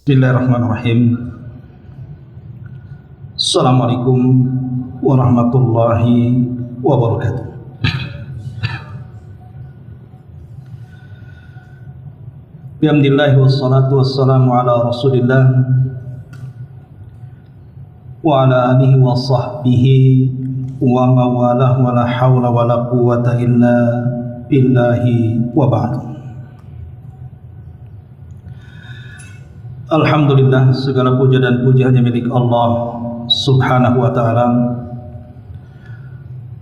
Bismillahirrahmanirrahim. Assalamualaikum warahmatullahi wabarakatuh. Bihamdillahi wassalatu wassalamu ala rasulillah wa ala alihi wa sahbihi wa mawalah wa la hawla wa la quwwata illa billahi wa ba'du. Alhamdulillah, segala puja dan puji hanya milik Allah subhanahu wa ta'ala.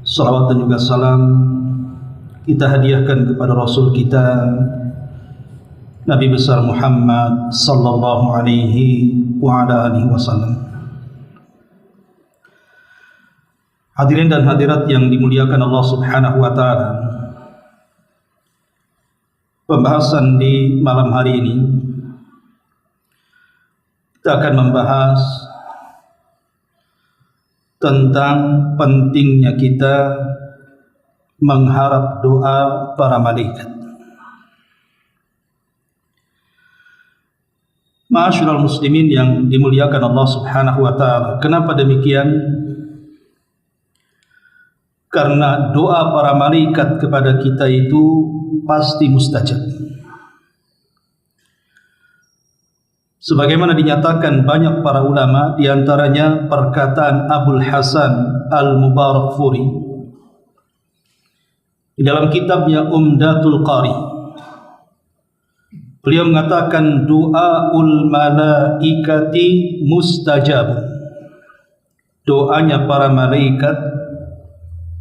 Salawat dan juga salam kita hadiahkan kepada Rasul kita Nabi besar Muhammad sallallahu alaihi wa ala alihi wasallam. Hadirin dan hadirat yang dimuliakan Allah subhanahu wa ta'ala, pembahasan di malam hari ini kita akan membahas tentang pentingnya kita mengharap doa para malaikat. Ma'asyiral muslimin yang dimuliakan Allah subhanahu wa ta'ala, kenapa demikian? Karena doa para malaikat kepada kita itu pasti mustajab. Sebagaimana dinyatakan banyak para ulama, diantaranya perkataan Abul Hasan Al-Mubarakfuri di dalam kitabnya Umdatul Qari. Beliau mengatakan doaul malaikati mustajab. Doanya para malaikat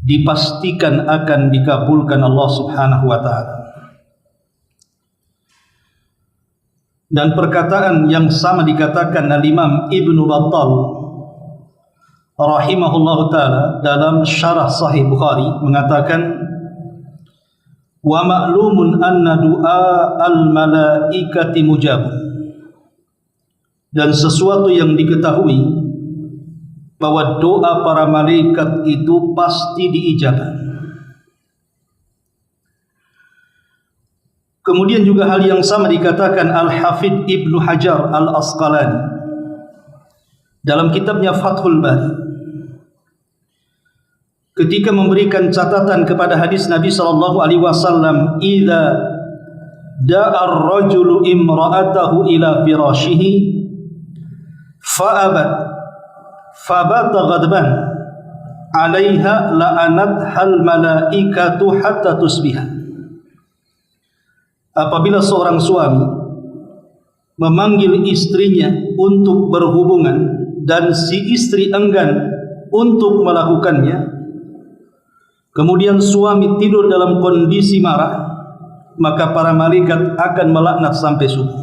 dipastikan akan dikabulkan Allah subhanahu wa ta'ala. Dan perkataan yang sama dikatakan Al-Imam Ibnu Battal rahimahullahu ta'ala dalam syarah Sahih Bukhari, mengatakan wa ma'lumun anna du'a al-malaikati mujab. Dan sesuatu yang diketahui bahwa doa para malaikat itu pasti diijabah. Kemudian juga hal yang sama dikatakan Al-Hafidh Ibnu Hajar Al-Asqalani dalam kitabnya Fathul Bari ketika memberikan catatan kepada hadis Nabi sallallahu alaihi wasallam, idza da'a ar-rajulu imra'atahu ila firashihi fa'abat fabata ghadban 'alaiha la'anathal malaikatu hatta tusbiha. Apabila seorang suami memanggil istrinya untuk berhubungan dan si istri enggan untuk melakukannya, kemudian suami tidur dalam kondisi marah, maka para malaikat akan melaknat sampai subuh.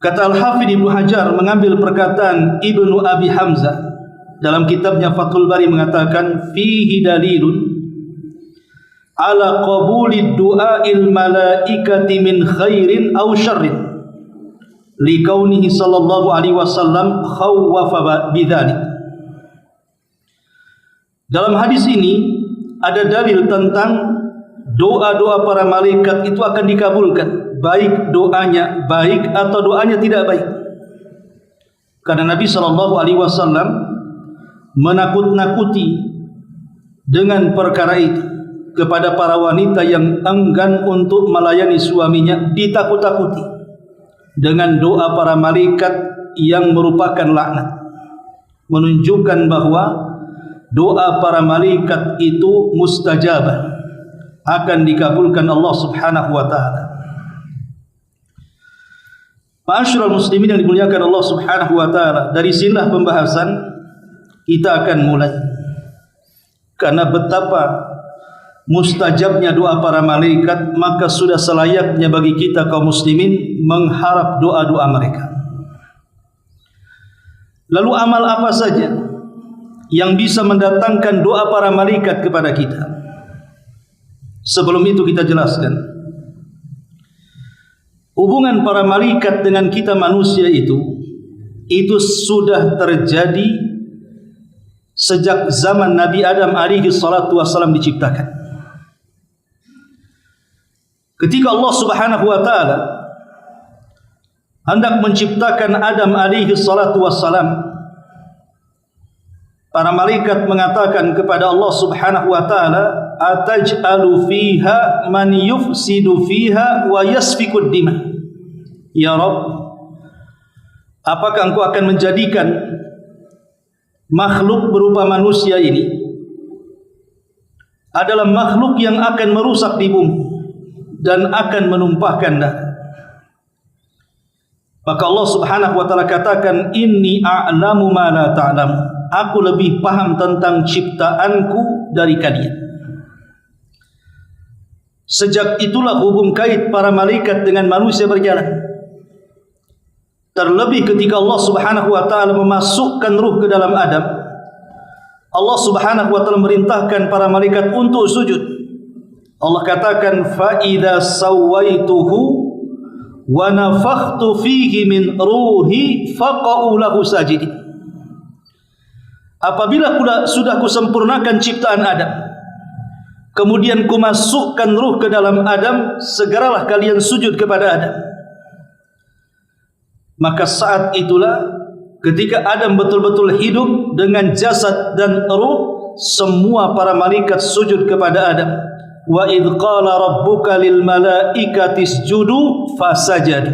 Kata Al-Hafidh Ibnu Hajar mengambil perkataan Ibnu Abi Hamzah dalam kitabnya Fathul Bari, mengatakan fihi dalilun ala qabuli du'ail malaikati min khairin aw syarrin likaunihi sallallahu alaihi wasallam khawwafa bidzalik. Dalam hadis ini ada dalil tentang doa-doa para malaikat itu akan dikabulkan, baik doanya baik atau doanya tidak baik. Karena Nabi sallallahu alaihi wasallam menakut-nakuti dengan perkara itu kepada para wanita yang enggan untuk melayani suaminya, ditakut-takuti dengan doa para malaikat yang merupakan laknat, menunjukkan bahwa doa para malaikat itu mustajabah, akan dikabulkan Allah subhanahu wa ta'ala. Ma'asyiral muslimin yang dimuliakan Allah subhanahu wa ta'ala, dari sinilah pembahasan kita akan mulai. Karena betapa mustajabnya doa para malaikat, maka sudah selayaknya bagi kita kaum muslimin mengharap doa-doa mereka. Lalu amal apa saja yang bisa mendatangkan doa para malaikat kepada kita? Sebelum itu kita jelaskan, hubungan para malaikat dengan kita manusia itu sudah terjadi sejak zaman Nabi Adam alaihi salatu wassalam diciptakan. Ketika Allah subhanahu wa ta'ala hendak menciptakan Adam alaihi salatu wassalam, para malaikat mengatakan kepada Allah Subhanahu wa taala, ataj'alu fiha man yufsidu fiha wa yasfikud dima. Ya Rabb, apakah engkau akan menjadikan makhluk berupa manusia ini adalah makhluk yang akan merusak di bumi dan akan menumpahkan darah? Maka Allah Subhanahu wa taala katakan, inni a'lamu ma la ta'lamu. Aku lebih paham tentang ciptaanku dari kalian. Sejak itulah hubung kait para malaikat dengan manusia berjalan. Terlebih ketika Allah Subhanahu wa taala memasukkan ruh ke dalam Adam, Allah Subhanahu wa taala merintahkan para malaikat untuk sujud. Allah katakan, fa idza sawaituhu wa nafakhtu fihi min ruhi faqa'u lahu sajidin. Apabila sudah kusempurnakan ciptaan Adam, kemudian kumasukkan ruh ke dalam Adam, segeralah kalian sujud kepada Adam. Maka saat itulah ketika Adam betul-betul hidup dengan jasad dan ruh, semua para malaikat sujud kepada Adam. Wa idh qala rabbuka lil malaikati isjudu fasajadu.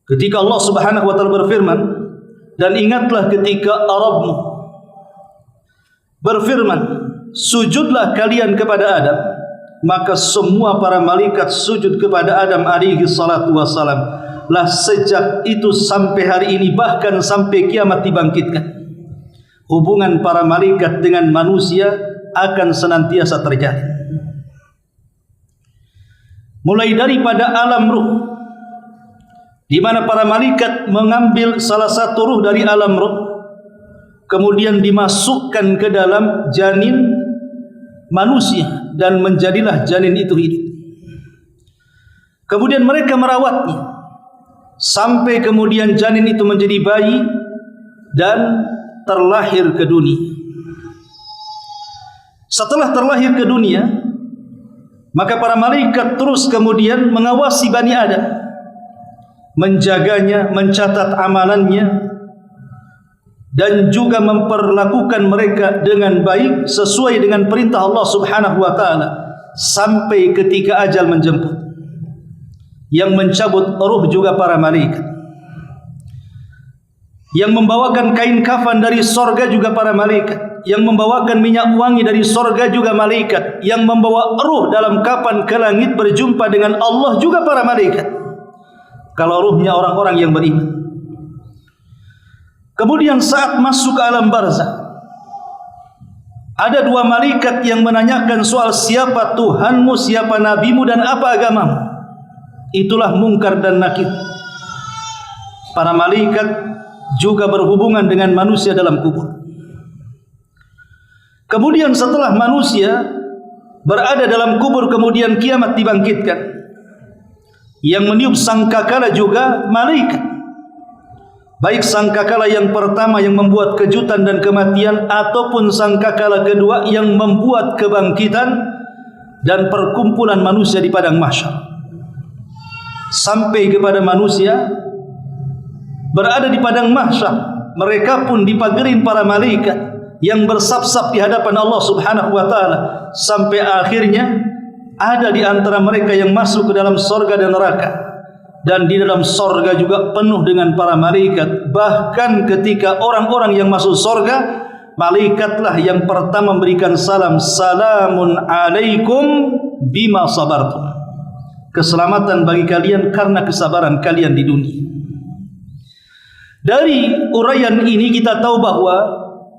Ketika Allah Subhanahu wa taala berfirman, dan ingatlah ketika Rabbmu berfirman, sujudlah kalian kepada Adam, maka semua para malaikat sujud kepada Adam alaihi salatu wassalam. Lah sejak itu sampai hari ini, bahkan sampai kiamat dibangkitkan, hubungan para malaikat dengan manusia akan senantiasa terjadi. Mulai daripada alam ruh, di mana para malaikat mengambil salah satu ruh dari alam ruh, kemudian dimasukkan ke dalam janin manusia, dan menjadilah janin itu hidup. Kemudian mereka merawatnya sampai kemudian janin itu menjadi bayi dan terlahir ke dunia. Setelah terlahir ke dunia, maka para malaikat terus kemudian mengawasi Bani Adam, menjaganya, mencatat amalannya, dan juga memperlakukan mereka dengan baik sesuai dengan perintah Allah Subhanahu wa taala, sampai ketika ajal menjemput. Yang mencabut ruh juga para malaikat, yang membawakan kain kafan dari sorga juga para malaikat, yang membawakan minyak wangi dari sorga juga malaikat, yang membawa ruh dalam kapan ke langit berjumpa dengan Allah juga para malaikat, kalau ruhnya orang-orang yang beriman. Kemudian saat masuk ke alam barzakh, ada dua malaikat yang menanyakan soal siapa Tuhanmu, siapa nabimu, dan apa agamamu. Itulah Munkar dan Nakir. Para malaikat juga berhubungan dengan manusia dalam kubur. Kemudian setelah manusia berada dalam kubur, kemudian kiamat dibangkitkan. Yang meniup sangkakala juga malaikat, baik sangkakala yang pertama yang membuat kejutan dan kematian, ataupun sangkakala kedua yang membuat kebangkitan dan perkumpulan manusia di padang mahsyar. Sampai kepada manusia berada di padang mahsyar, mereka pun dipagerin para malaikat yang bersap-sap di hadapan Allah Subhanahu wa taala, sampai akhirnya ada di antara mereka yang masuk ke dalam sorga dan neraka, dan di dalam sorga juga penuh dengan para malaikat. Bahkan ketika orang-orang yang masuk sorga, malaikatlah yang pertama memberikan salam, salamun alaikum bima sabartum, keselamatan bagi kalian karena kesabaran kalian di dunia. Dari uraian ini kita tahu bahwa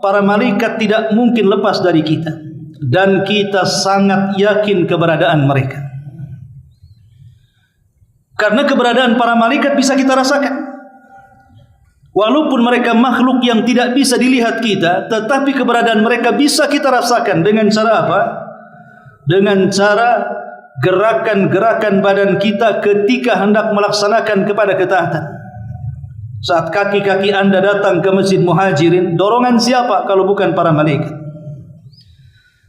para malaikat tidak mungkin lepas dari kita, dan kita sangat yakin keberadaan mereka. Karena keberadaan para malaikat bisa kita rasakan. Walaupun mereka makhluk yang tidak bisa dilihat kita, tetapi keberadaan mereka bisa kita rasakan. Dengan cara apa? Dengan cara gerakan-gerakan badan kita ketika hendak melaksanakan kepada ketaatan. Saat kaki-kaki Anda datang ke Masjid Muhajirin, dorongan siapa kalau bukan para malaikat?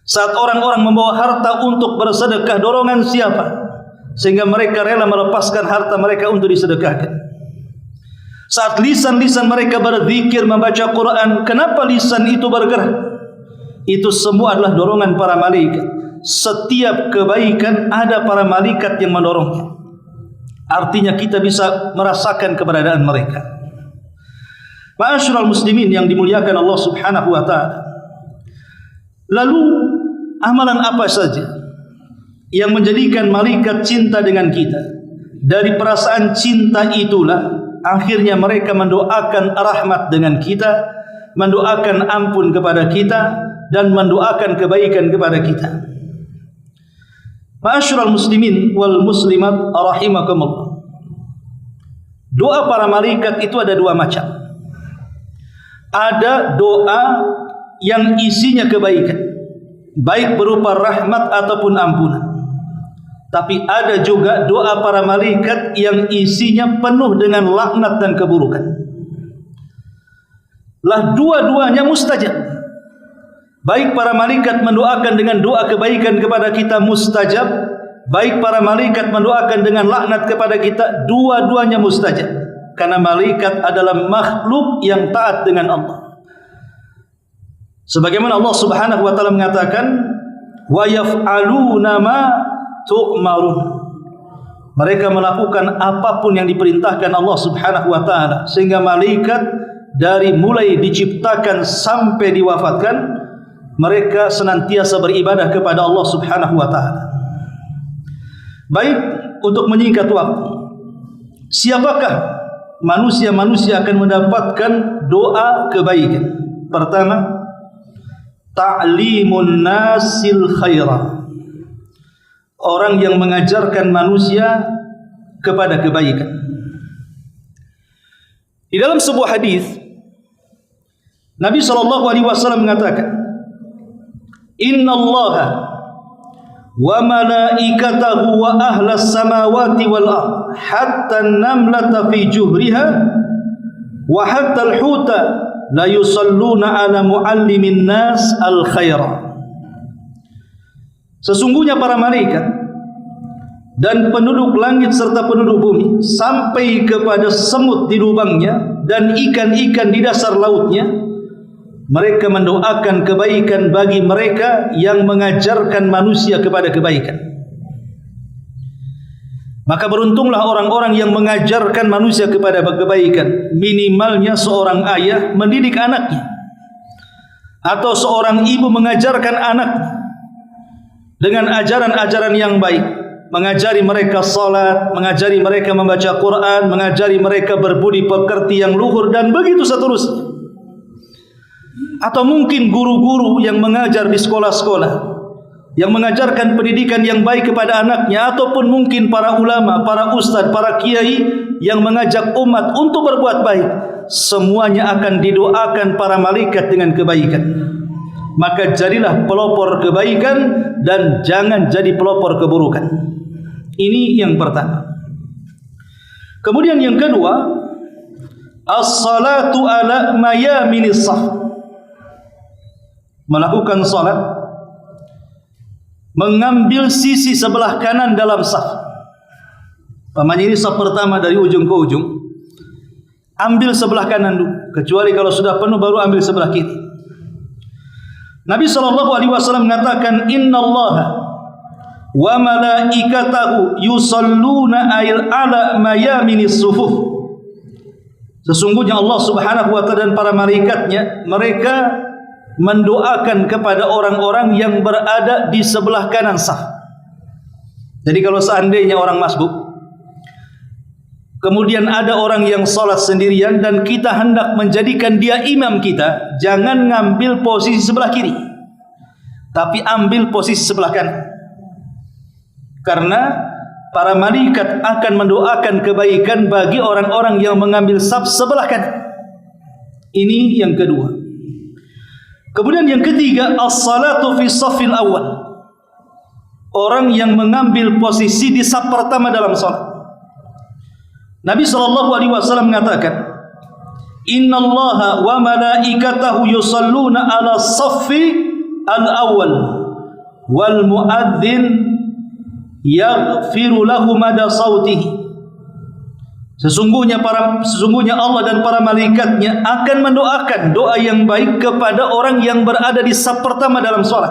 Saat orang-orang membawa harta untuk bersedekah, dorongan siapa? sehingga mereka rela melepaskan harta mereka untuk disedekahkan. Saat lisan-lisan mereka berzikir membaca Quran, kenapa lisan itu bergerak? Itu semua adalah dorongan para malaikat. Setiap kebaikan ada para malaikat yang mendorongnya. Artinya kita bisa merasakan keberadaan mereka. Ma'asyiral muslimin yang dimuliakan Allah Subhanahu wa taala. Lalu amalan apa saja yang menjadikan malaikat cinta dengan kita? Dari perasaan cinta itulah akhirnya mereka mendoakan rahmat dengan kita, mendoakan ampun kepada kita, dan mendoakan kebaikan kepada kita. Ma'asyiral muslimin wal muslimat rahimakumullah. Doa para malaikat itu ada dua macam. Ada doa yang isinya kebaikan, baik berupa rahmat ataupun ampunan. Tapi ada juga doa para malaikat yang isinya penuh dengan laknat dan keburukan. Lah dua-duanya mustajab. Baik para malaikat mendoakan dengan doa kebaikan kepada kita mustajab, baik para malaikat mendoakan dengan laknat kepada kita, dua-duanya mustajab. Karena malaikat adalah makhluk yang taat dengan Allah. Sebagaimana Allah Subhanahu wa taala mengatakan, wa yaf'aluna ma tu'marun. Mereka melakukan apapun yang diperintahkan Allah Subhanahu wa taala, sehingga malaikat dari mulai diciptakan sampai diwafatkan mereka senantiasa beribadah kepada Allah Subhanahu wa taala. Baik, untuk menyingkat waktu, siapakah manusia-manusia akan mendapatkan doa kebaikan? Pertama, ta'limun nasil khairah. Orang yang mengajarkan manusia kepada kebaikan. Di dalam sebuah hadis Nabi SAW mengatakan, Inna Allaha wa malaikatahu wa ahlas samawati wal ard hatta an-namlata fi juhriha wa hatta al-huta la yusalluna ala muallimin nas al-khaira. Sesungguhnya para malaikat dan penduduk langit serta penduduk bumi, sampai kepada semut di lubangnya dan ikan-ikan di dasar lautnya, mereka mendoakan kebaikan bagi mereka yang mengajarkan manusia kepada kebaikan. Maka beruntunglah orang-orang yang mengajarkan manusia kepada kebaikan. Minimalnya seorang ayah mendidik anaknya, atau seorang ibu mengajarkan anaknya dengan ajaran-ajaran yang baik, mengajari mereka salat, mengajari mereka membaca Quran, mengajari mereka berbudi pekerti yang luhur, dan begitu seterusnya. Atau mungkin guru-guru yang mengajar di sekolah-sekolah, yang mengajarkan pendidikan yang baik kepada anaknya, ataupun mungkin para ulama, para ustadz, para kiai yang mengajak umat untuk berbuat baik, semuanya akan didoakan para malaikat dengan kebaikan. Maka jadilah pelopor kebaikan dan jangan jadi pelopor keburukan. Ini yang pertama. Kemudian yang kedua, as-salatu ala mayaminis saf. Melakukan salat mengambil sisi sebelah kanan dalam saf. Pamannya ini saf pertama dari ujung ke ujung, ambil sebelah kanan dulu, kecuali kalau sudah penuh baru ambil sebelah kiri. Nabi SAW mengatakan, Inna Allah wa malaikatahu yusalluna ala mayaminis sufuf. Sesungguhnya Allah Subhanahu wa taala dan para malaikatnya, mereka mendoakan kepada orang-orang yang berada di sebelah kanan saf. Jadi kalau seandainya orang masbuk, kemudian ada orang yang salat sendirian dan kita hendak menjadikan dia imam kita, jangan ngambil posisi sebelah kiri, tapi ambil posisi sebelah kanan. Karena para malaikat akan mendoakan kebaikan bagi orang-orang yang mengambil saf sebelah kanan. Ini yang kedua. Kemudian yang ketiga, as-salatu fi safil awal. Orang yang mengambil posisi di saf pertama dalam salat. Nabi SAW mengatakan, Inna Allaha wa malaikatahu yusalluna ala saffi al-awwal wal muadzin yaghfiru lahu mada sautihi. Sesungguhnya Allah dan para malaikatnya akan mendoakan doa yang baik kepada orang yang berada di saf pertama dalam salat,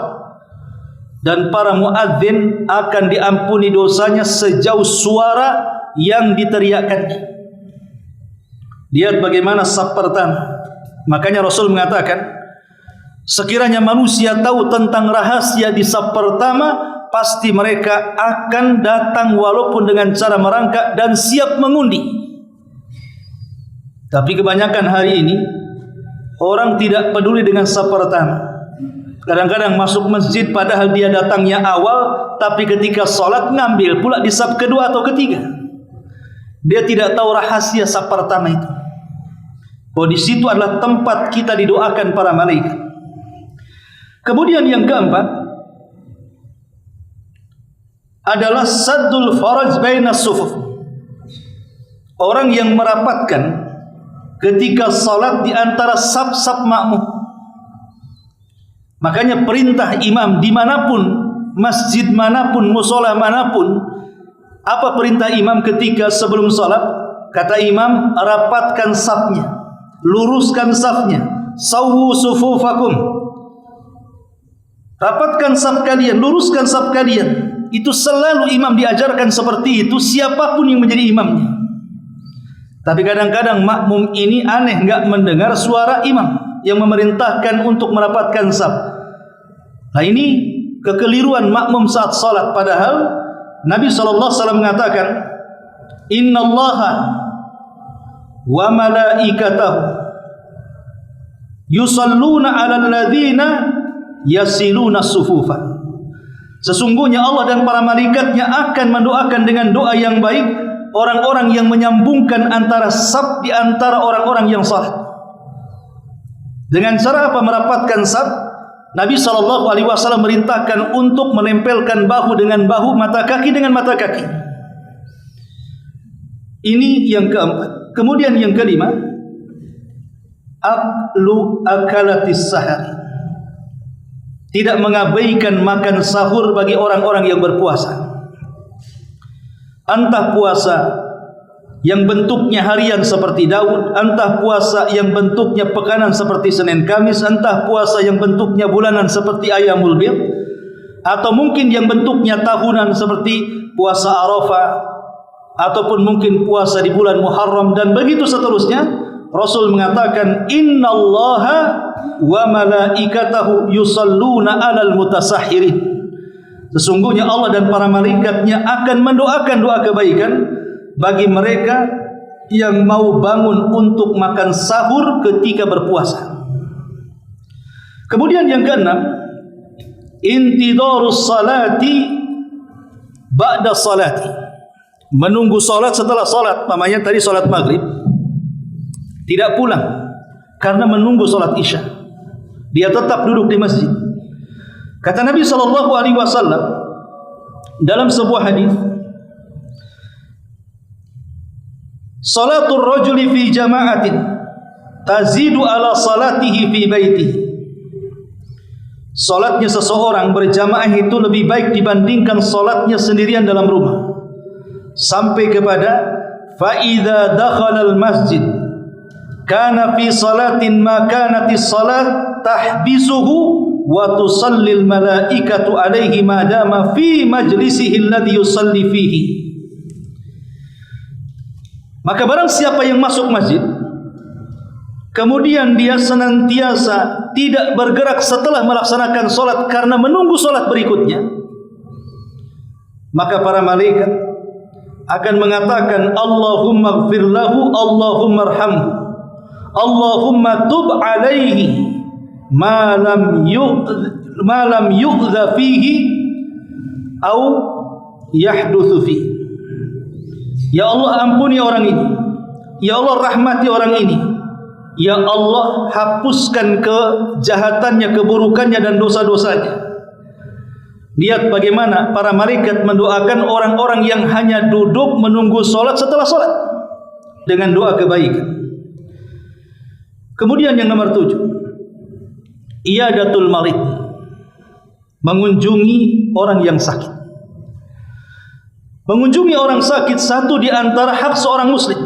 dan para muadzin akan diampuni dosanya sejauh suara yang diteriakkannya. Lihat bagaimana saf pertama. Makanya Rasul mengatakan, sekiranya manusia tahu tentang rahasia di saf pertama, pasti mereka akan datang walaupun dengan cara merangkak dan siap mengundi. Tapi kebanyakan hari ini orang tidak peduli dengan saf pertama. Kadang-kadang masuk masjid padahal dia datangnya awal, tapi ketika sholat ngambil pula di saf kedua atau ketiga. Dia tidak tahu rahasia saf pertama itu, bahwa di situ adalah tempat kita didoakan para malaikat. Kemudian yang keempat adalah saddul faraj baina sufuf. Orang yang merapatkan ketika salat di antara saf-saf makmum. Makanya perintah imam dimanapun, masjid manapun, musola manapun, apa perintah imam ketika sebelum salat? Kata imam, rapatkan safnya, luruskan safnya, sawwu sufufakum. Rapatkan saf kalian, luruskan saf kalian. Itu selalu imam diajarkan seperti itu, siapapun yang menjadi imamnya. Tapi kadang-kadang makmum ini aneh, enggak mendengar suara imam yang memerintahkan untuk merapatkan saf. Nah, ini kekeliruan makmum saat salat. Padahal Nabi SAW mengatakan, innallaha wa malaikatahu yusalluna 'alal ladzina yasiluna sufufa. Sesungguhnya Allah dan para malaikatnya akan mendoakan dengan doa yang baik orang-orang yang menyambungkan antara saf di antara orang-orang yang salat. Dengan cara apa merapatkan saf? Nabi SAW merintahkan untuk menempelkan bahu dengan bahu, mata kaki dengan mata kaki. Ini yang keempat. Kemudian yang kelima, aklu akalatis sahari. Tidak mengabaikan makan sahur bagi orang-orang yang berpuasa. Entah puasa yang bentuknya harian seperti Daud, entah puasa yang bentuknya pekanan seperti Senin Kamis, entah puasa yang bentuknya bulanan seperti Ayyamul Bid, atau mungkin yang bentuknya tahunan seperti puasa Arafah, ataupun mungkin puasa di bulan Muharram, dan begitu seterusnya. Rasul mengatakan, innallaha wa malaikatahu yusalluna 'alal mutasahhirin. Sesungguhnya Allah dan para malaikatnya akan mendoakan doa kebaikan bagi mereka yang mau bangun untuk makan sahur ketika berpuasa. Kemudian yang keenam, intidharus salati ba'da salati. Menunggu salat setelah salat. Namanya tadi salat maghrib, tidak pulang karena menunggu salat isya. Dia tetap duduk di masjid. Kata Nabi SAW dalam sebuah hadis, salatul rajuli fi jama'atin tazidu ala salatihi fi baitihi. Salatnya seseorang berjamaah itu lebih baik dibandingkan salatnya sendirian dalam rumah. Sampai kepada fa idza dakhala al masjid kana fi salatin ma kanatis salat tahbisuhu wa tusallil malaikatu alaihi madama fi majlisihi alladhi yusalli fihi. Maka barang siapa yang masuk masjid kemudian dia senantiasa tidak bergerak setelah melaksanakan salat karena menunggu salat berikutnya, maka para malaikat akan mengatakan, Allahumma ighfir lahu, Allahumma arhamhu, Allahumma tub alaihi ma lam yu'dha fihi au yahduthu fihi. Ya Allah, ampuni orang ini, ya Allah rahmati orang ini, ya Allah hapuskan kejahatannya, keburukannya dan dosa-dosanya. Lihat bagaimana para malaikat mendoakan orang-orang yang hanya duduk menunggu salat setelah salat dengan doa kebaikan. Kemudian yang nomor 7, iyadatul marid, mengunjungi orang yang sakit. Mengunjungi orang sakit satu di antara hak seorang muslim.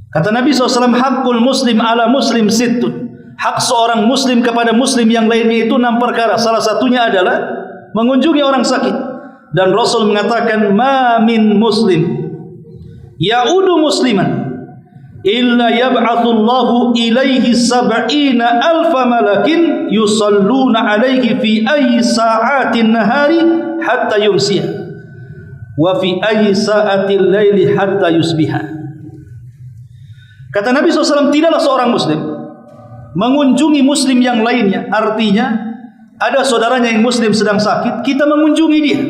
Kata Nabi SAW, hakul muslim ala muslim sittun. Hak seorang muslim kepada muslim yang lainnya itu 6 perkara. Salah satunya adalah mengunjungi orang sakit. Dan Rasul mengatakan, ma min muslim ya'udu musliman illa yab'atsullahu ilaihi sab'ina alfa malakin yusalluna alaihi fi ayyi sa'atin nahari hatta yumsiya wa fi ayyi sa'atil laili hatta yusbiha. Kata Nabi SAW, tidaklah seorang muslim mengunjungi muslim yang lainnya. Artinya ada saudaranya yang muslim sedang sakit, kita mengunjungi dia,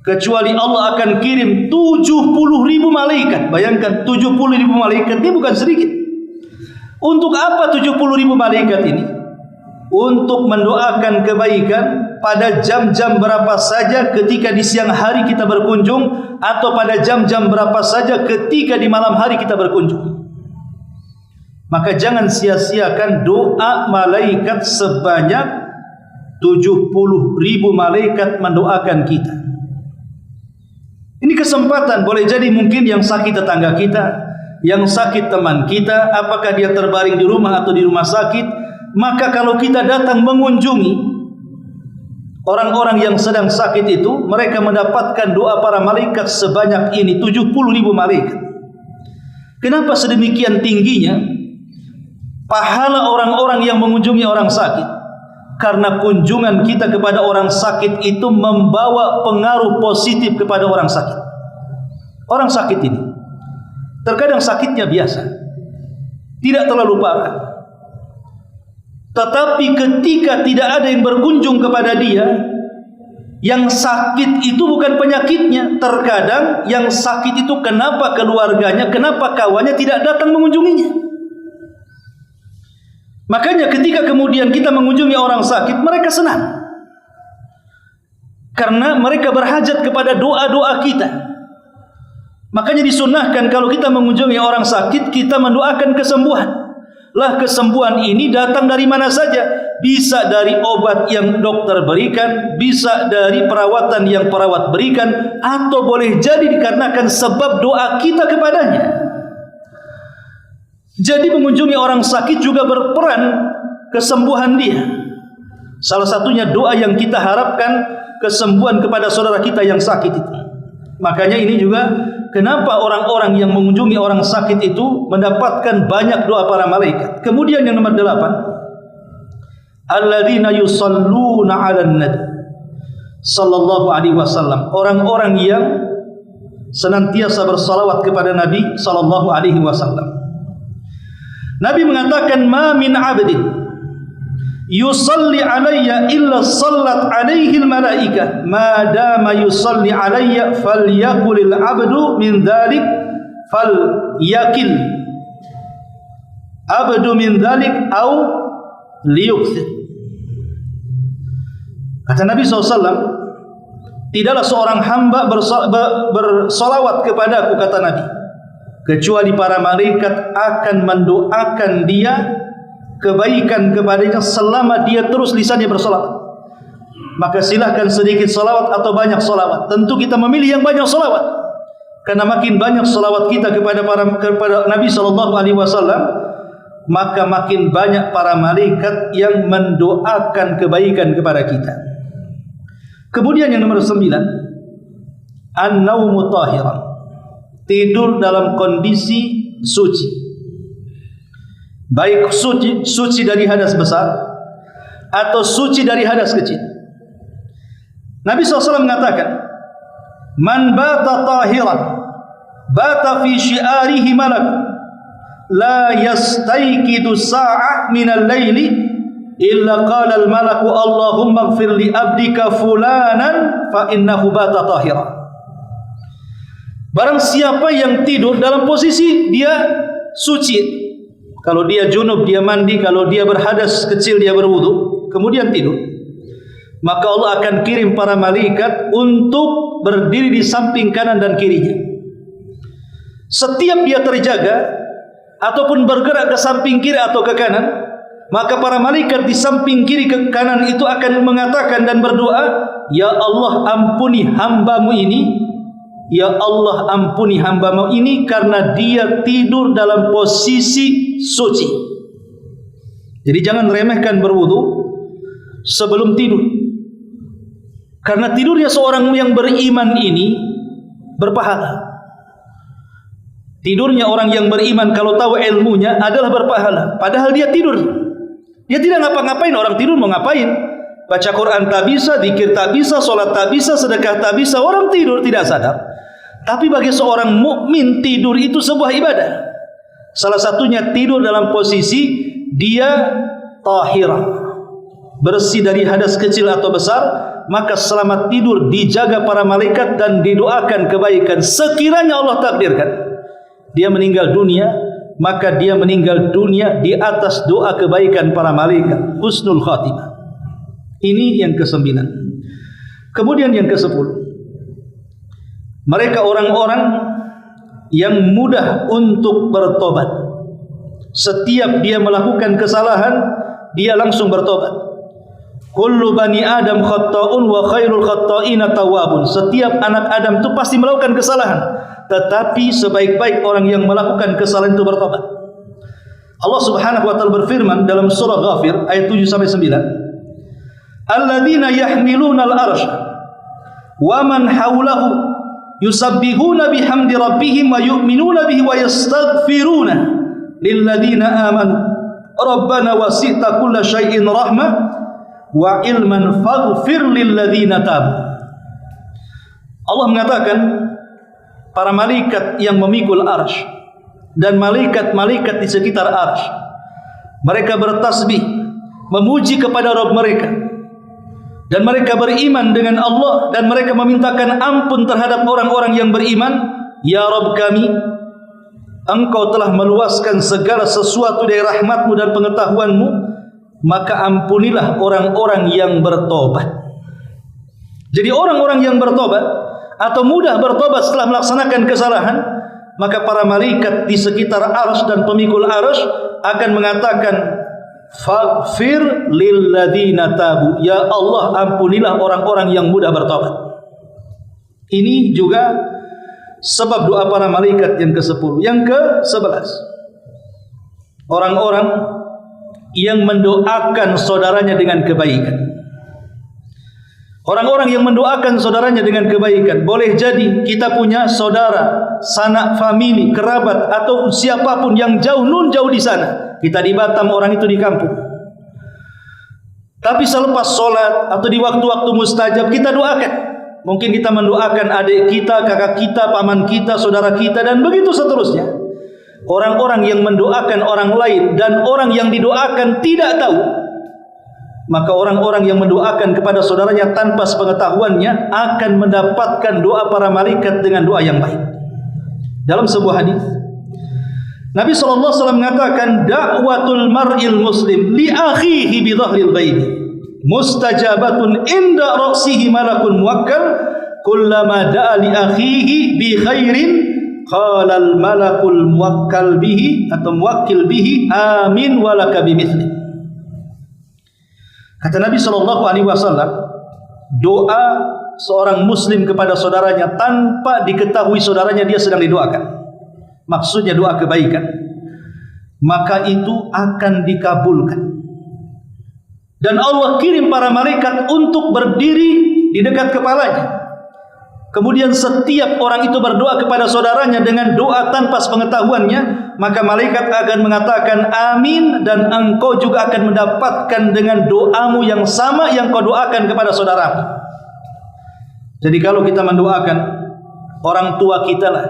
kecuali Allah akan kirim 70.000 malaikat. Bayangkan 70.000 malaikat, dia bukan sedikit. Untuk apa 70.000 malaikat ini? Untuk mendoakan kebaikan pada jam-jam berapa saja ketika di siang hari kita berkunjung, atau pada jam-jam berapa saja ketika di malam hari kita berkunjung. Maka jangan sia-siakan doa malaikat sebanyak 70.000 malaikat mendoakan kita. Ini kesempatan, boleh jadi mungkin yang sakit tetangga kita, yang sakit teman kita, apakah dia terbaring di rumah atau di rumah sakit. Maka kalau kita datang mengunjungi orang-orang yang sedang sakit itu, mereka mendapatkan doa para malaikat sebanyak ini, 70.000 malaikat. Kenapa sedemikian tingginya pahala orang-orang yang mengunjungi orang sakit? Karena kunjungan kita kepada orang sakit itu membawa pengaruh positif kepada orang sakit. Orang sakit ini terkadang sakitnya biasa, tidak terlalu parah, tetapi ketika tidak ada yang berkunjung kepada dia, yang sakit itu bukan penyakitnya. Terkadang yang sakit itu kenapa keluarganya, kenapa kawannya tidak datang mengunjunginya. Makanya ketika kemudian kita mengunjungi orang sakit, mereka senang, karena mereka berhajat kepada doa-doa kita. Makanya disunahkan kalau kita mengunjungi orang sakit, kita mendoakan kesembuhan. Lah kesembuhan ini datang dari mana saja. Bisa dari obat yang dokter berikan, bisa dari perawatan yang perawat berikan, atau boleh jadi dikarenakan sebab doa kita kepadanya. Jadi mengunjungi orang sakit juga berperan kesembuhan dia. Salah satunya doa yang kita harapkan kesembuhan kepada saudara kita yang sakit itu. Makanya ini juga kenapa orang-orang yang mengunjungi orang sakit itu mendapatkan banyak doa para malaikat. Kemudian yang nomor 8, alladzina yusalluna 'alan nabi sallallahu alaihi wasallam, orang-orang yang senantiasa bersalawat kepada Nabi sallallahu alaihi wasallam. Nabi mengatakan, ma min 'abdin yusalli alayya illa sallat alaihi al-malaikah ma dama yusalli alayya falyaqulil 'abdu min dzalik falyaqil abdu min dzalik au liyukthir. Kata Nabi SAW, tidaklah seorang hamba bersolawat kepadaku, kata Nabi, kecuali para malaikat akan mendoakan dia kebaikan kepadanya selama dia terus lisannya bersolawat. Maka silahkan sedikit solawat atau banyak solawat. Tentu kita memilih yang banyak solawat, karena makin banyak solawat kita kepada Nabi SAW, maka makin banyak para malaikat yang mendoakan kebaikan kepada kita. Kemudian yang nomor 9, an-naumu tahiran, tidur dalam kondisi suci, baik suci dari hadas besar atau suci dari hadas kecil. Nabi SAW mengatakan, man bata tahiran bata fi syi'arihi malak la yastayqidu sa'ah minal laili illa qala al malaku Allahumma ighfir li abdika fulanan fa innahu bata tahiran. Barang siapa yang tidur dalam posisi dia suci, kalau dia junub dia mandi, kalau dia berhadas kecil dia berwudu, kemudian tidur, maka Allah akan kirim para malaikat untuk berdiri di samping kanan dan kirinya. Setiap dia terjaga ataupun bergerak ke samping kiri atau ke kanan, maka para malaikat di samping kiri ke kanan itu akan mengatakan dan berdoa, ya Allah ampuni hambamu ini, ya Allah ampuni hambamu ini karena dia tidur dalam posisi suci. Jadi jangan remehkan berwudu sebelum tidur, karena tidurnya seorang yang beriman ini berpahala. Tidurnya orang yang beriman kalau tahu ilmunya adalah berpahala. Padahal dia tidur, dia tidak ngapa-ngapain. Orang tidur mau ngapain? Baca Quran tak bisa, zikir tak bisa, solat tak bisa, sedekah tak bisa. Orang tidur tidak sadar. Tapi bagi seorang mukmin tidur itu sebuah ibadah. Salah satunya tidur dalam posisi dia tahirah, bersih dari hadas kecil atau besar. Maka selama tidur dijaga para malaikat dan didoakan kebaikan. Sekiranya Allah takdirkan dia meninggal dunia, maka dia meninggal dunia di atas doa kebaikan para malaikat, husnul khatimah. Ini yang ke-9. Kemudian yang ke-10, mereka orang-orang yang mudah untuk bertobat. Setiap dia melakukan kesalahan, dia langsung bertobat. Kullu bani Adam khatta'un wa khairul khatta'ina tawwabun. Setiap anak Adam itu pasti melakukan kesalahan, tetapi sebaik-baik orang yang melakukan kesalahan itu bertobat. Allah Subhanahu wa taala berfirman dalam surah Ghafir ayat 7 sampai 9. Alladzina yahmiluna al-arsy wa man hawlahu yusabbihuna bihamdi rabbihim wa yu'minuna bihi wa yastaghfiruna lilladzina amanu rabbana wasi'ta kulla syai'in rahmah wa ilman faghfir lilladzina tabu. Allah mengatakan para malaikat yang memikul arsy dan malaikat-malaikat di sekitar arsy, mereka bertasbih memuji kepada Rabb mereka, dan mereka beriman dengan Allah, dan mereka memintakan ampun terhadap orang-orang yang beriman. Ya Rabb kami, Engkau telah meluaskan segala sesuatu dari rahmat-Mu dan pengetahuan-Mu, maka ampunilah orang-orang yang bertobat. Jadi orang-orang yang bertobat atau mudah bertobat setelah melaksanakan kesalahan, maka para malaikat di sekitar arsy dan pemikul arsy akan mengatakan, faghfir lilladzina tabu. Ya Allah ampunilah orang-orang yang mudah bertobat. Ini juga sebab doa para malaikat yang ke-10. Yang ke-11, orang-orang yang mendoakan saudaranya dengan kebaikan. Orang-orang yang mendoakan saudaranya dengan kebaikan. Boleh jadi kita punya saudara, sanak famili, kerabat, atau siapapun yang jauh jauh di sana. Kita di Batam, orang itu di kampung. Tapi selepas sholat atau di waktu-waktu mustajab kita doakan. Mungkin kita mendoakan adik kita, kakak kita, paman kita, saudara kita, dan begitu seterusnya. Orang-orang yang mendoakan orang lain dan orang yang didoakan tidak tahu, maka orang-orang yang mendoakan kepada saudaranya tanpa sepengetahuannya akan mendapatkan doa para malaikat dengan doa yang baik. Dalam sebuah hadis, Nabi SAW mengatakan, da'watul mar'il muslim li akhihi bi dhahril ghaib mustajabatun inda ra'sihi malakun muwakkal kullama da'a li akhihi bi khairin qala al malakul muwakkal bihi atau muwakkil bihi amin walaka bimithli. Kata Nabi SAW, doa seorang muslim kepada saudaranya tanpa diketahui saudaranya dia sedang didoakan, maksudnya doa kebaikan, maka itu akan dikabulkan. Dan Allah kirim para malaikat untuk berdiri di dekat kepalanya. Kemudian setiap orang itu berdoa kepada saudaranya dengan doa tanpa sepengetahuannya, maka malaikat akan mengatakan amin, dan engkau juga akan mendapatkan dengan doamu yang sama yang kau doakan kepada saudaramu. Jadi kalau kita mendoakan orang tua kita lah,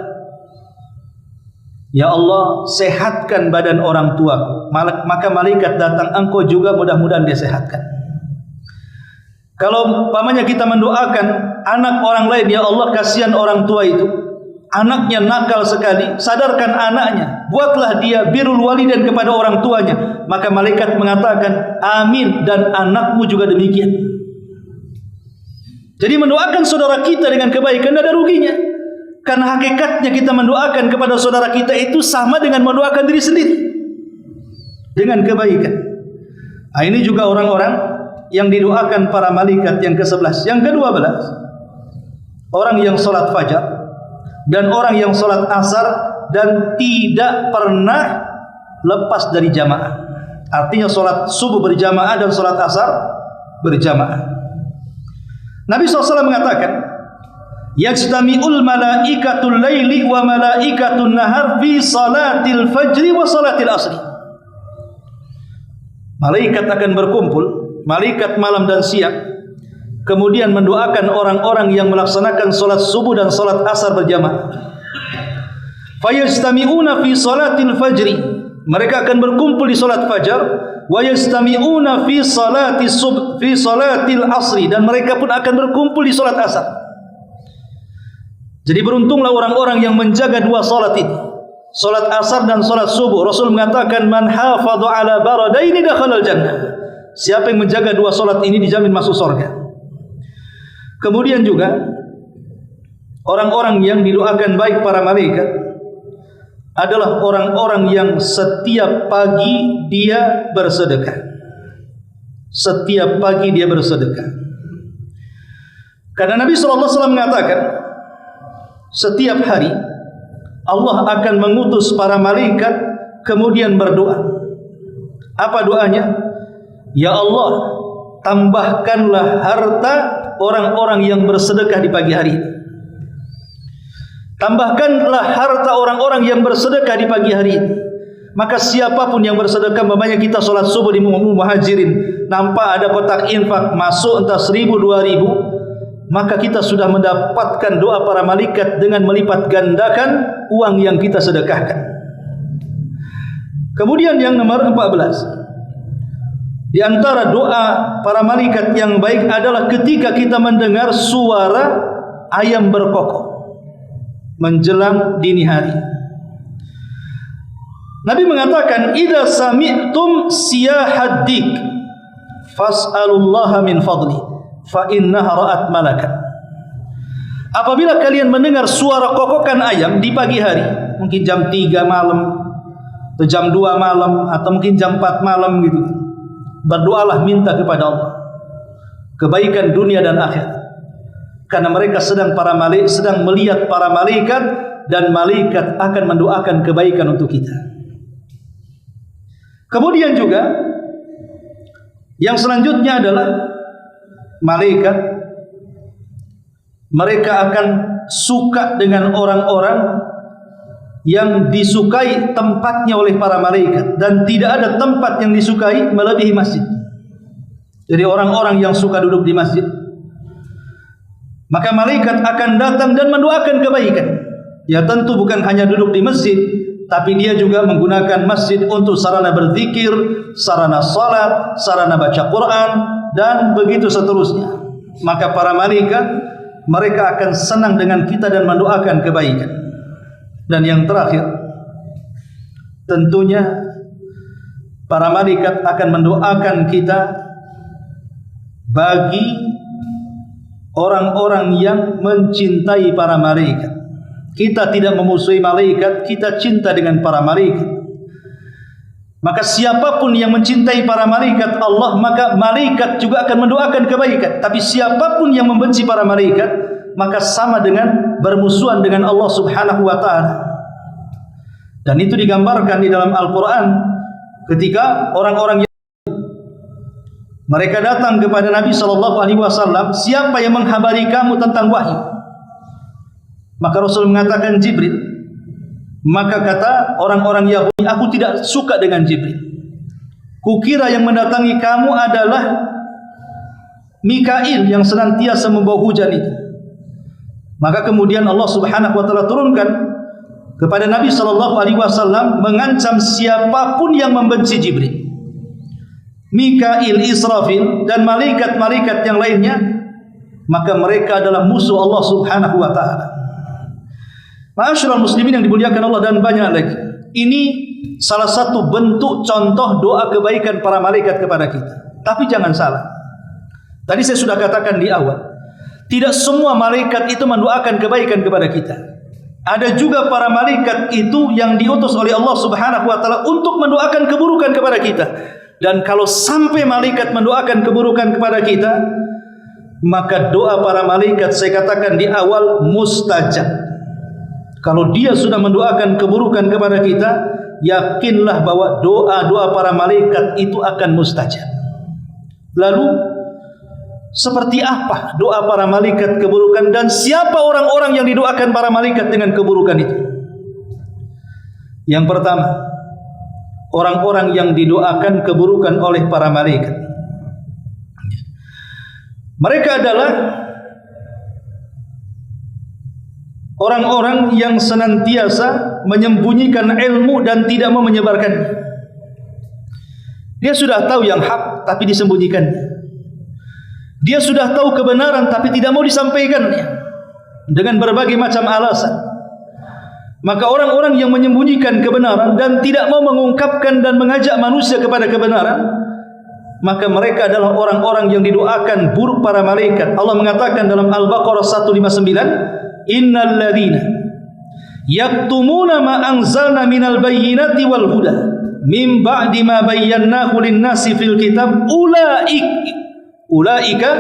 ya Allah sehatkan badan orang tuaku, maka malaikat datang, engkau juga mudah-mudahan dia sehatkan. Kalau pamannya kita mendoakan anak orang lain, ya Allah kasihan orang tua itu, anaknya nakal sekali, sadarkan anaknya, buatlah dia birrul walidain kepada orang tuanya, maka malaikat mengatakan amin, dan anakmu juga demikian. Jadi mendoakan saudara kita dengan kebaikan tidak ada ruginya, karena hakikatnya kita mendoakan kepada saudara kita itu sama dengan mendoakan diri sendiri dengan kebaikan. Ini juga orang-orang yang didoakan para malaikat yang ke-11. Yang ke-12, orang yang salat fajar dan orang yang salat asar dan tidak pernah lepas dari jamaah. Artinya salat subuh berjamaah dan salat asar berjamaah. Nabi SAW mengatakan, yajtami'ul malaikatul laili wa malaikatun nahar fi salatil fajri wa salatil asri. Malaikat akan berkumpul, malaikat malam dan siang, kemudian mendoakan orang-orang yang melaksanakan salat subuh dan salat asar berjamaah. Fayajtami'una fi salatil fajri, mereka akan berkumpul di salat fajar, wa yajtami'una fi salatil asri, dan mereka pun akan berkumpul di salat asar. Jadi beruntunglah orang-orang yang menjaga dua salat ini, salat asar dan salat subuh. Rasul mengatakan, man hafadha ala baradaini dakhalal jannah. Siapa yang menjaga dua salat ini dijamin masuk surga. Kemudian juga orang-orang yang didoakan baik para malaikat adalah orang-orang yang setiap pagi dia bersedekah. Setiap pagi dia bersedekah. Karena Nabi SAW mengatakan, setiap hari Allah akan mengutus para malaikat kemudian berdoa. Apa doanya? Ya Allah, tambahkanlah harta orang-orang yang bersedekah di pagi hari ini. Tambahkanlah harta orang-orang yang bersedekah di pagi hari ini. Maka siapapun yang bersedekah, umpamanya kita sholat subuh di Muhajirin, nampak ada kotak infak masuk entah 1.000, 2.000, maka kita sudah mendapatkan doa para malaikat dengan melipat gandakan uang yang kita sedekahkan. Kemudian yang nomor 14, di antara doa para malaikat yang baik adalah ketika kita mendengar suara ayam berkokok menjelang dini hari. Nabi mengatakan, idza sami'tum siyahad dik fas'alullaha min fadli fa innaha ra'at malakan. Apabila kalian mendengar suara kokokan ayam di pagi hari, mungkin jam 3 malam atau jam 2 malam atau mungkin jam 4 malam gitu, berdoalah, minta kepada Allah kebaikan dunia dan akhirat. Karena mereka sedang melihat para malaikat, dan malaikat akan mendoakan kebaikan untuk kita. Kemudian juga yang selanjutnya adalah malaikat, mereka akan suka dengan orang-orang yang disukai tempatnya oleh para malaikat, dan tidak ada tempat yang disukai melebihi masjid. Jadi orang-orang yang suka duduk di masjid, maka malaikat akan datang dan mendoakan kebaikan. Ya tentu bukan hanya duduk di masjid, tapi dia juga menggunakan masjid untuk sarana berzikir, sarana salat, sarana baca Quran, dan begitu seterusnya. Maka para malaikat, mereka akan senang dengan kita dan mendoakan kebaikan. Dan yang terakhir, tentunya para malaikat akan mendoakan kita bagi orang-orang yang mencintai para malaikat. Kita tidak memusuhi malaikat, kita cinta dengan para malaikat. Maka siapapun yang mencintai para malaikat Allah, maka malaikat juga akan mendoakan kebaikan. Tapi siapapun yang membenci para malaikat, maka sama dengan bermusuhan dengan Allah Subhanahu wa ta'ala. Dan itu digambarkan di dalam Al-Quran ketika orang-orang yang mereka datang kepada Nabi SAW, siapa yang menghabari kamu tentang wahyu? Maka Rasul mengatakan Jibril. Maka kata orang-orang Yahudi, aku tidak suka dengan Jibril. Kukira yang mendatangi kamu adalah Mikail yang senantiasa membawa hujan itu. Maka kemudian Allah Subhanahu wa ta'ala turunkan kepada Nabi SAW mengancam siapapun yang membenci Jibril, Mikail, Israfil, dan malaikat-malaikat yang lainnya, maka mereka adalah musuh Allah Subhanahu wa ta'ala. Ma'asyiral muslimin yang dimuliakan Allah, dan banyak lagi. Ini salah satu bentuk contoh doa kebaikan para malaikat kepada kita. Tapi jangan salah, tadi saya sudah katakan di awal, tidak semua malaikat itu mendoakan kebaikan kepada kita. Ada juga para malaikat itu yang diutus oleh Allah Subhanahu wa ta'ala untuk mendoakan keburukan kepada kita. Dan kalau sampai malaikat mendoakan keburukan kepada kita, maka doa para malaikat saya katakan di awal mustajab. Kalau dia sudah mendoakan keburukan kepada kita, yakinlah bahwa doa-doa para malaikat itu akan mustajab. Lalu seperti apa doa para malaikat keburukan, dan siapa orang-orang yang didoakan para malaikat dengan keburukan itu? Yang pertama, orang-orang yang didoakan keburukan oleh para malaikat, mereka adalah orang-orang yang senantiasa menyembunyikan ilmu dan tidak mau menyebarkannya. Dia sudah tahu yang hak tapi disembunyikannya. Dia sudah tahu kebenaran tapi tidak mau disampaikannya dengan berbagai macam alasan. Maka orang-orang yang menyembunyikan kebenaran dan tidak mau mengungkapkan dan mengajak manusia kepada kebenaran, maka mereka adalah orang-orang yang didoakan buruk para malaikat. Allah mengatakan dalam Al-Baqarah 159, innal ladzina yaktumuna ma anzalna minal bayyinati wal huda min ba'di ma bayyanahu lin-nasi fil kitab ulaika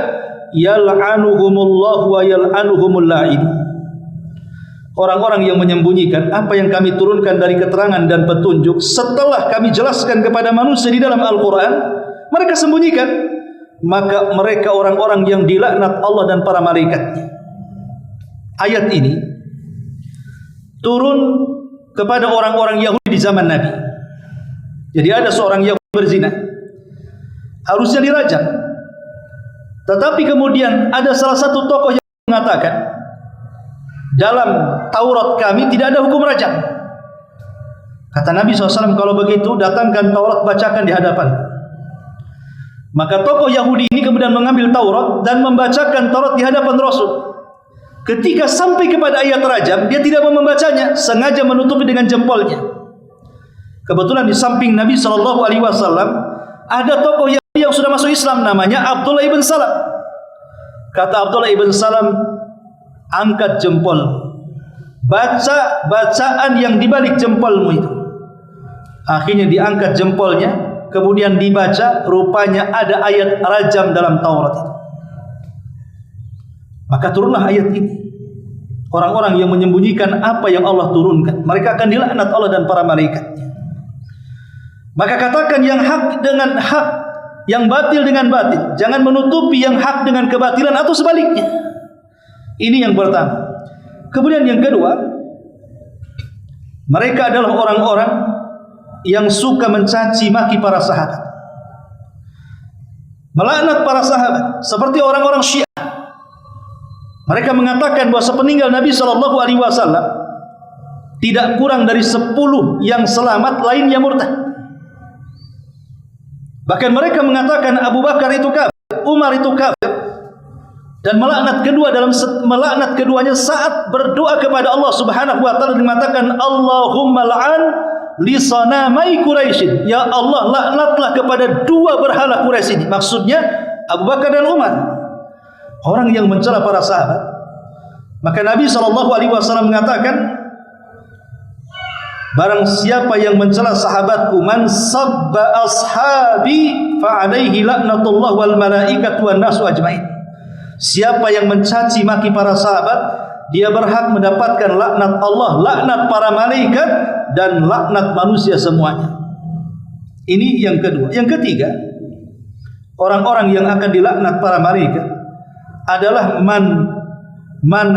yal'anuhumullahu wa yal'anuhumul la'in. Orang-orang yang menyembunyikan apa yang kami turunkan dari keterangan dan petunjuk setelah kami jelaskan kepada manusia di dalam Al-Quran, mereka sembunyikan, maka mereka orang-orang yang dilaknat Allah dan para malaikatnya. Ayat ini turun kepada orang-orang Yahudi di zaman Nabi. Jadi ada seorang Yahudi berzina, harusnya dirajam. Tetapi kemudian ada salah satu tokoh yang mengatakan, dalam Taurat kami tidak ada hukum rajam. Kata Nabi SAW, kalau begitu datangkan Taurat, bacakan di hadapan. Maka tokoh Yahudi ini kemudian mengambil Taurat dan membacakan Taurat di hadapan Rasul. Ketika sampai kepada ayat rajam, dia tidak mau membacanya, sengaja menutupi dengan jempolnya. Kebetulan di samping Nabi SAW ada tokoh Yahudi yang sudah masuk Islam, namanya Abdullah ibn Salam. Kata Abdullah ibn Salam, angkat jempol, baca bacaan yang dibalik jempolmu itu. Akhirnya diangkat jempolnya, kemudian dibaca, rupanya ada ayat rajam dalam Taurat itu. Maka turunlah ayat ini. Orang-orang yang menyembunyikan apa yang Allah turunkan, mereka akan dilaknat Allah dan para malaikatnya. Maka katakan yang hak dengan hak, yang batil dengan batil. Jangan menutupi yang hak dengan kebatilan atau sebaliknya. Ini yang pertama. Kemudian yang kedua, mereka adalah orang-orang yang suka mencaci maki para sahabat, melaknat para sahabat, seperti orang-orang Syiah. Mereka mengatakan bahwa sepeninggal Nabi SAW tidak kurang dari 10 yang selamat, lainnya murtad. Bahkan mereka mengatakan Abu Bakar itu kafir, Umar itu kafir, dan melaknat keduanya saat berdoa kepada Allah Subhanahu wa taala, mengatakan Allahumma la'an li sanamai Quraisy. Ya Allah, laknatlah kepada dua berhala Quraisy ini. Maksudnya Abu Bakar dan Umar, orang yang mencela para sahabat. Maka Nabi SAW mengatakan, barang siapa yang mencela sahabatku, man sabba ashabi fa alaihi laknatullah wal malaikatu wan nasu ajmain. Siapa yang mencaci maki para sahabat, dia berhak mendapatkan laknat Allah, laknat para malaikat, dan laknat manusia semuanya. Ini yang kedua. Yang ketiga, orang-orang yang akan dilaknat para malaikat adalah man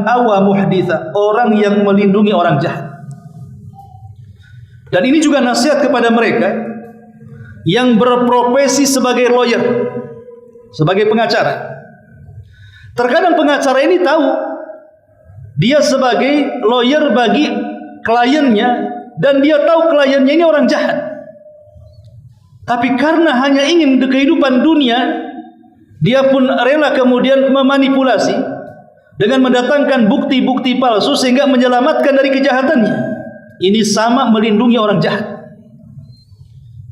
awa muhditha, orang yang melindungi orang jahat. Dan ini juga nasihat kepada mereka yang berprofesi sebagai lawyer, sebagai pengacara. Terkadang pengacara ini tahu dia sebagai lawyer bagi kliennya, dan dia tahu kliennya ini orang jahat. Tapi karena hanya ingin kehidupan dunia, dia pun rela kemudian memanipulasi dengan mendatangkan bukti-bukti palsu sehingga menyelamatkan dari kejahatannya. Ini sama melindungi orang jahat.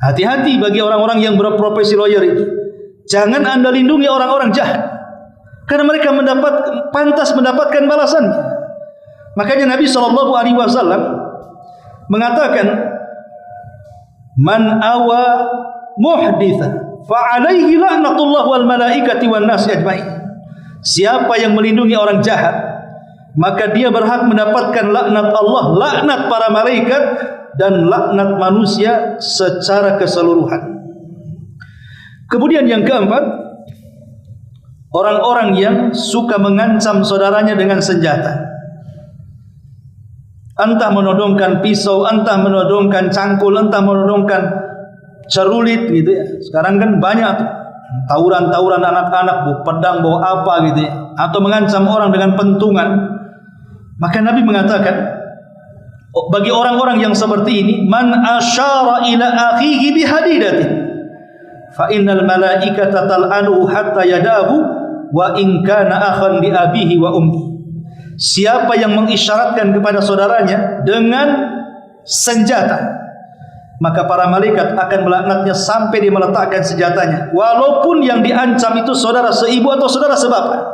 Hati-hati bagi orang-orang yang berprofesi lawyer ini. Jangan Anda lindungi orang-orang jahat, karena mereka pantas mendapatkan balasannya. Makanya Nabi SAW mengatakan, man awa muhditha fa alaihi la'natullah wal malaikati wan nas ajmain. Siapa yang melindungi orang jahat, maka dia berhak mendapatkan laknat Allah, laknat para malaikat, dan laknat manusia secara keseluruhan. Kemudian yang keempat, orang-orang yang suka mengancam saudaranya dengan senjata. Entah menodongkan pisau, entah menodongkan cangkul, entah menodongkan cerulit gitu ya. Sekarang kan banyak tuh tawuran-tawuran anak-anak bawa pedang, bawa apa gitu ya, atau mengancam orang dengan pentungan. Maka Nabi mengatakan, bagi orang-orang yang seperti ini, man asyara ila akhihi bihadidatin fa innal malaikata tal'anuhu hatta yadahu wa in kana akhan li abihi wa ummi. Siapa yang mengisyaratkan kepada saudaranya dengan senjata, maka para malaikat akan melaknatnya sampai dia meletakkan senjatanya, walaupun yang diancam itu saudara seibu atau saudara sebapak.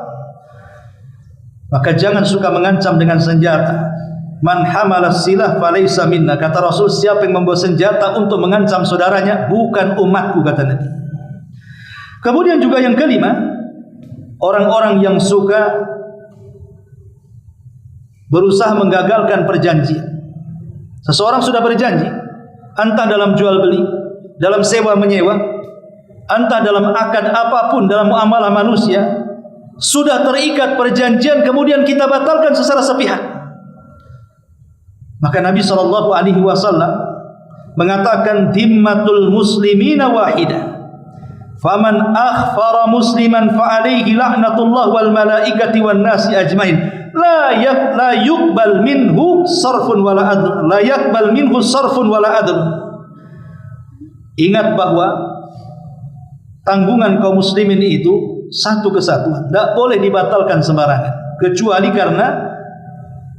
Maka jangan suka mengancam dengan senjata. Man hamalas silah falaysa minna. Kata Rasul, siapa yang membawa senjata untuk mengancam saudaranya bukan umatku, kata Nabi. Kemudian juga yang kelima, orang-orang yang suka berusaha menggagalkan perjanjian. Seseorang sudah berjanji, entah dalam jual beli, dalam sewa menyewa, entah dalam akad apapun, dalam muamalah manusia, sudah terikat perjanjian, kemudian kita batalkan secara sepihak. Maka Nabi SAW mengatakan, dimmatul muslimina wahidah, faman akhfara musliman fa alaihi la'natullah wal malaikati wan nasi ajmain. La yuqbal minhu sarfun wala adl. La yaqbal minhu sarfun wala adl. Ingat bahwa tanggungan kaum muslimin itu satu kesatuan, tidak boleh dibatalkan sembarangan, kecuali karena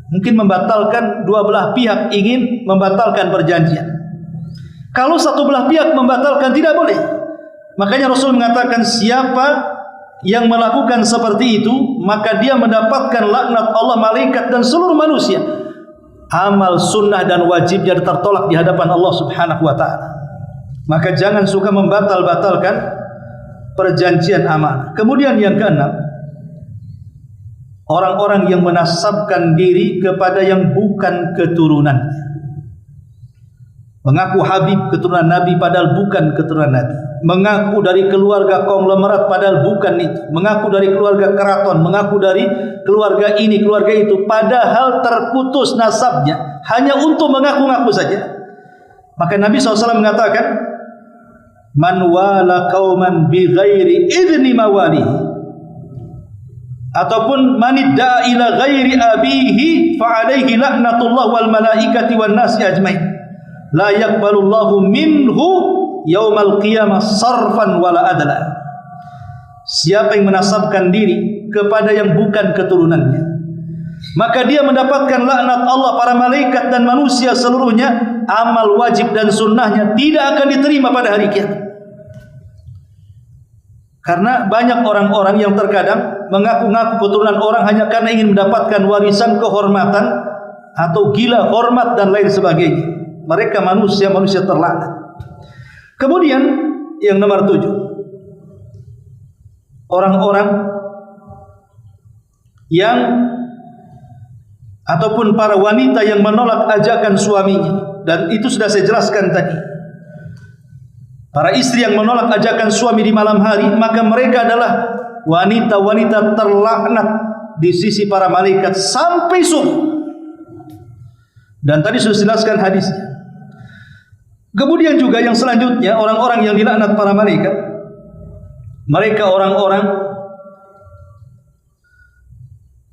mungkin membatalkan dua belah pihak ingin membatalkan perjanjian. Kalau satu belah pihak membatalkan, tidak boleh. Makanya Rasul mengatakan, siapa yang melakukan seperti itu, maka dia mendapatkan laknat Allah, malaikat, dan seluruh manusia. Amal sunnah dan wajibnya tertolak di hadapan Allah Subhanahu wa ta'ala. Maka jangan suka membatal-batalkan perjanjian amanah. Kemudian yang keenam, orang-orang yang menasabkan diri kepada yang bukan keturunannya. Mengaku Habib keturunan Nabi padahal bukan keturunan Nabi. Mengaku dari keluarga konglomerat padahal bukan itu. Mengaku dari keluarga keraton, mengaku dari keluarga ini, keluarga itu, padahal terputus nasabnya hanya untuk mengaku-ngaku saja. Maka Nabi SAW mengatakan, man wala qauman bi ghairi idni mawalihi, ataupun man idda'a ila ghairi abihi fa alaihi laknatullah wal malaikati wan nasi ajmain. La yaqbalullahu minhu yaumal qiyamah sarfan wala adla. Siapa yang menasabkan diri kepada yang bukan keturunannya, maka dia mendapatkan laknat Allah, para malaikat, dan manusia seluruhnya. Amal wajib dan sunnahnya tidak akan diterima pada hari kiamat. Karena banyak orang-orang yang terkadang mengaku-ngaku keturunan orang hanya karena ingin mendapatkan warisan, kehormatan, atau gila hormat dan lain sebagainya. Mereka manusia terlaknat. Kemudian yang nomor 7, orang-orang yang ataupun para wanita yang menolak ajakan suaminya, dan itu sudah saya jelaskan tadi. Para istri yang menolak ajakan suami di malam hari, maka mereka adalah wanita-wanita terlaknat di sisi para malaikat sampai subuh. Dan tadi sudah jelaskan hadisnya. Kemudian juga yang selanjutnya, orang-orang yang dilaknat para malaikat, mereka orang-orang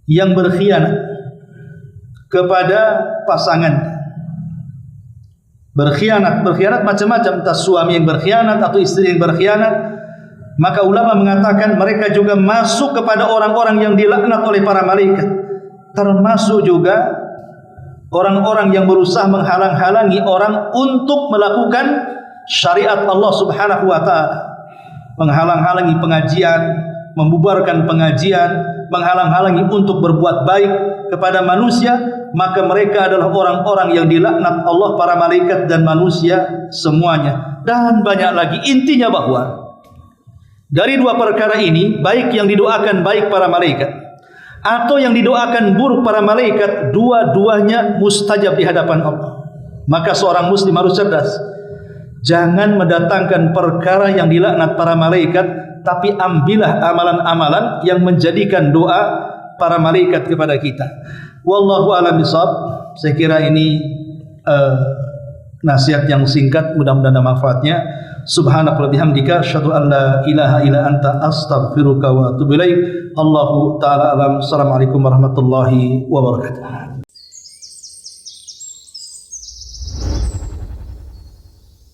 yang berkhianat kepada pasangannya. Berkhianat macam-macam, entah suami yang berkhianat atau istri yang berkhianat. Maka ulama mengatakan mereka juga masuk kepada orang-orang yang dilaknat oleh para malaikat. Termasuk juga orang-orang yang berusaha menghalang-halangi orang untuk melakukan syariat Allah Subhanahu wa ta'ala. Menghalang-halangi pengajian, membubarkan pengajian, menghalang-halangi untuk berbuat baik kepada manusia. maka mereka adalah orang-orang yang dilaknat Allah, para malaikat dan manusia semuanya. Dan banyak lagi. Intinya bahwa dari dua perkara ini, baik yang didoakan baik para malaikat atau yang didoakan buruk para malaikat, dua-duanya mustajab di hadapan Allah. Maka seorang muslim harus cerdas. Jangan mendatangkan perkara yang dilaknat para malaikat, tapi ambillah amalan-amalan yang menjadikan doa para malaikat kepada kita. Wallahu a'lam bishawab. Saya kira ini nasihat yang singkat, mudah-mudahan ada manfaatnya. Subhanaka wa bihamdika asyhadu an la ilaha illa anta astaghfiruka wa atubu ilaik. Allahu taala alam. Assalamualaikum warahmatullahi wabarakatuh.